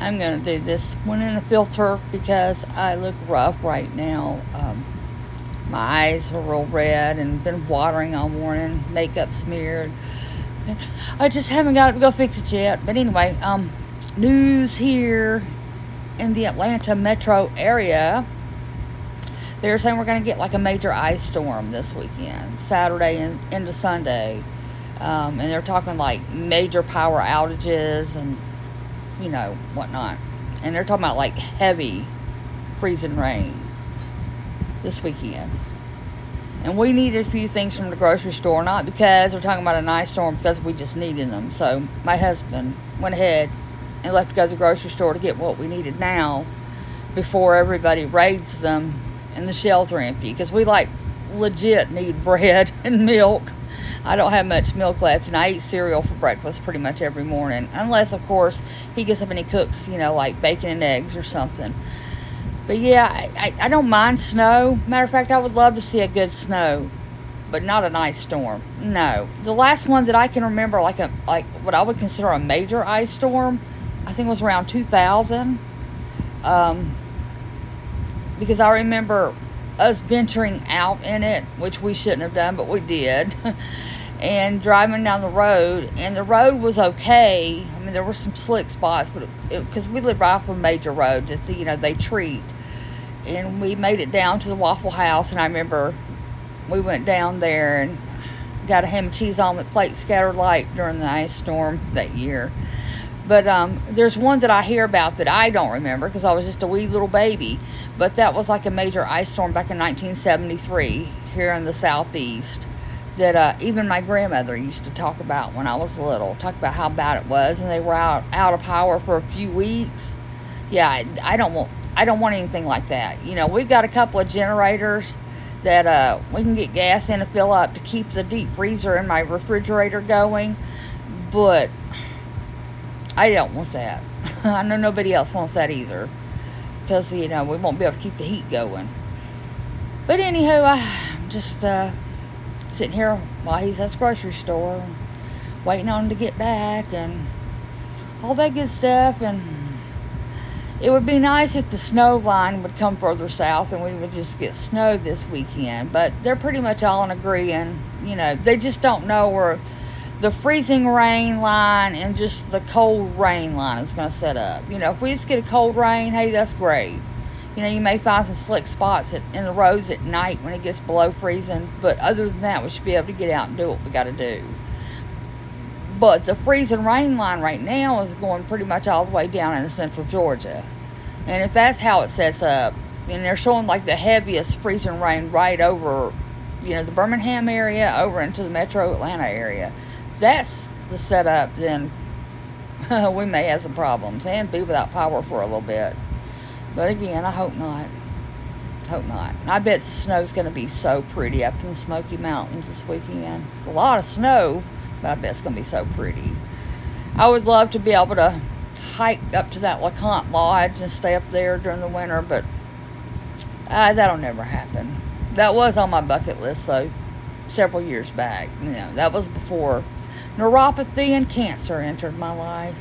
I'm going to do this one in a filter because I look rough right now. My eyes are real red and been watering all morning, makeup smeared. I just haven't got to go fix it yet. But anyway, news here in the Atlanta metro area. They're saying we're going to get like a major ice storm this weekend, Saturday and into Sunday. And they're talking like major power outages and, whatnot. And they're talking about like heavy freezing rain this weekend. And we needed a few things from the grocery store, not because we're talking about an ice storm, because we just needed them. So my husband went ahead and left to go to the grocery store to get what we needed now before everybody raids them and the shelves are empty. Because we like legit need bread and milk. I don't have much milk left, and I eat cereal for breakfast pretty much every morning. Unless, of course, he gets up and he cooks, like bacon and eggs or something. But yeah, I don't mind snow. Matter of fact, I would love to see a good snow, but not an ice storm. No, the last one that I can remember, like what I would consider a major ice storm, I think was around 2000. Because I remember us venturing out in it, which we shouldn't have done, but we did, and driving down the road, and the road was okay. I mean, there were some slick spots, but because we live right off a major road, just they treat, and we made it down to the Waffle House, and I remember we went down there and got a ham and cheese omelet plate scattered light during the ice storm that year. But there's one that I hear about that I don't remember because I was just a wee little baby. But that was like a major ice storm back in 1973 here in the southeast that even my grandmother used to talk about when I was little. Talk about how bad it was, and they were out of power for a few weeks. Yeah, I don't want anything like that. We've got a couple of generators that we can get gas in to fill up to keep the deep freezer in my refrigerator going, but I don't want that. I know nobody else wants that either. Because, we won't be able to keep the heat going. But anywho, I'm just sitting here while he's at the grocery store, waiting on him to get back and all that good stuff. And it would be nice if the snow line would come further south and we would just get snow this weekend. But they're pretty much all in agreeing. They just don't know where the freezing rain line and just the cold rain line is going to set up. If we just get a cold rain, hey, that's great. You may find some slick spots in the roads at night when it gets below freezing. But other than that, we should be able to get out and do what we got to do. But the freezing rain line right now is going pretty much all the way down into central Georgia. And if that's how it sets up, and they're showing like the heaviest freezing rain right over, the Birmingham area over into the metro Atlanta area, that's the setup, then we may have some problems and be without power for a little bit. But again, I hope not. Hope not. And I bet the snow's going to be so pretty up in the Smoky Mountains this weekend. It's a lot of snow, but I bet it's going to be so pretty. I would love to be able to hike up to that LeConte Lodge and stay up there during the winter, but that'll never happen. That was on my bucket list, though, several years back. That was before neuropathy and cancer entered my life.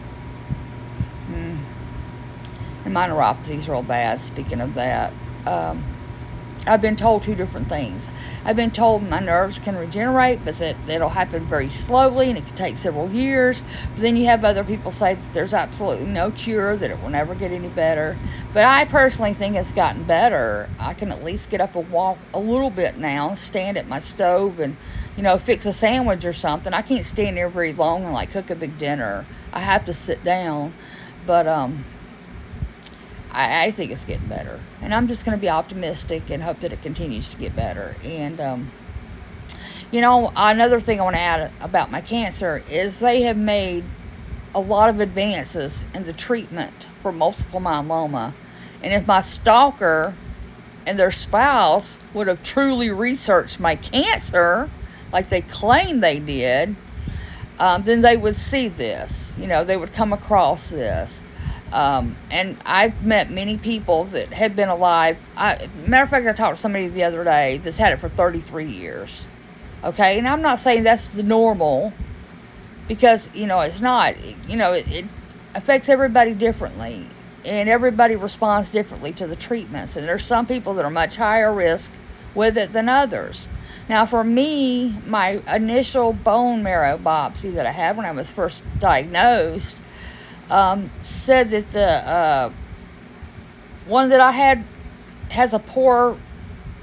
And my neuropathy's real bad, speaking of that. I've been told two different things. I've been told my nerves can regenerate, but that it'll happen very slowly and it could take several years. But then you have other people say that there's absolutely no cure, that it will never get any better. But I personally think it's gotten better. I can at least get up and walk a little bit now, stand at my stove and, fix a sandwich or something. I can't stand there very long and cook a big dinner. I have to sit down. But I think it's getting better. And I'm just going to be optimistic and hope that it continues to get better. And, another thing I want to add about my cancer is they have made a lot of advances in the treatment for multiple myeloma. And if my stalker and their spouse would have truly researched my cancer, like they claim they did, then they would see this. They would come across this. And I've met many people that had been alive. Matter of fact, I talked to somebody the other day that's had it for 33 years. Okay, and I'm not saying that's the normal, because it's not. affects everybody differently, and everybody responds differently to the treatments. And there's some people that are much higher risk with it than others. Now, for me, my initial bone marrow biopsy that I had when I was first diagnosed said that the one that I had has a poor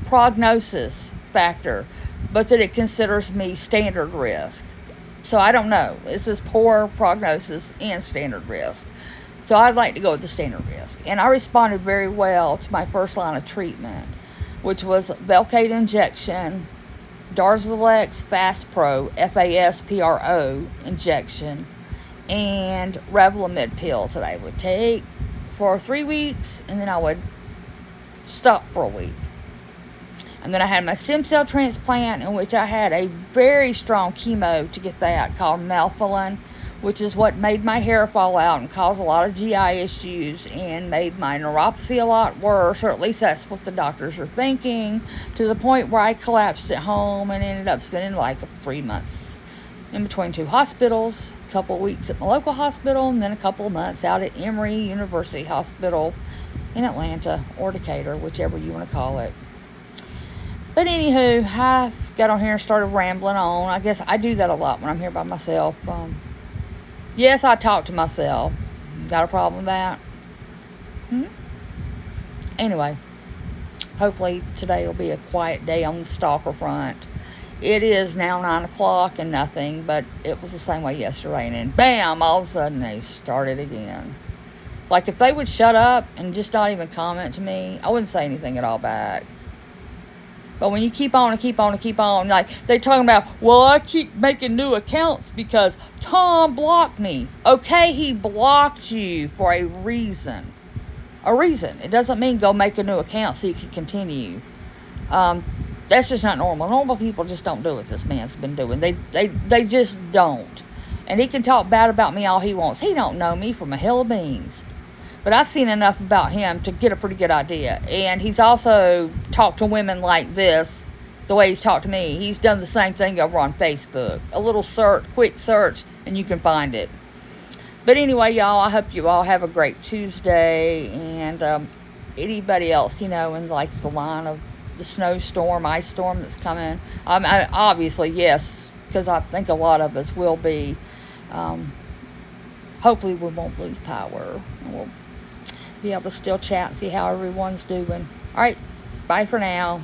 prognosis factor, but that it considers me standard risk. So I don't know. This is poor prognosis and standard risk. So I'd like to go with the standard risk. And I responded very well to my first line of treatment, which was Velcade injection, Darzalex Faspro, Faspro injection, and Revlimid pills that I would take for 3 weeks, and then I would stop for a week. And then I had my stem cell transplant, in which I had a very strong chemo to get that called Melphalan, which is what made my hair fall out and caused a lot of GI issues and made my neuropathy a lot worse, or at least that's what the doctors were thinking, to the point where I collapsed at home and ended up spending like 3 months in between 2 hospitals, a couple of weeks at my local hospital, and then a couple of months out at Emory University Hospital in Atlanta, or Decatur, whichever you want to call it. But anywho, I got on here and started rambling on. I guess I do that a lot when I'm here by myself. Yes, I talk to myself. Got a problem with that? Anyway, hopefully today will be a quiet day on the stalker front. It is now 9 o'clock and nothing, but it was the same way yesterday. And then bam, all of a sudden they started again. Like if they would shut up and just not even comment to me, I wouldn't say anything at all back. But when you keep on and keep on and keep on, like they're talking about, well, I keep making new accounts because Tom blocked me. Okay, he blocked you for a reason. A reason. It doesn't mean go make a new account so you can continue. That's just not normal. Normal people just don't do what this man's been doing. They just don't. And he can talk bad about me all he wants. He don't know me from a hill of beans. But I've seen enough about him to get a pretty good idea. And he's also talked to women like this, the way he's talked to me. He's done the same thing over on Facebook. A little quick search, and you can find it. But anyway, y'all, I hope you all have a great Tuesday. And anybody else, in like the line of the snowstorm, ice storm that's coming. Obviously, yes, because I think a lot of us will be. Hopefully we won't lose power. We'll be able to still chat and see how everyone's doing. All right, bye for now.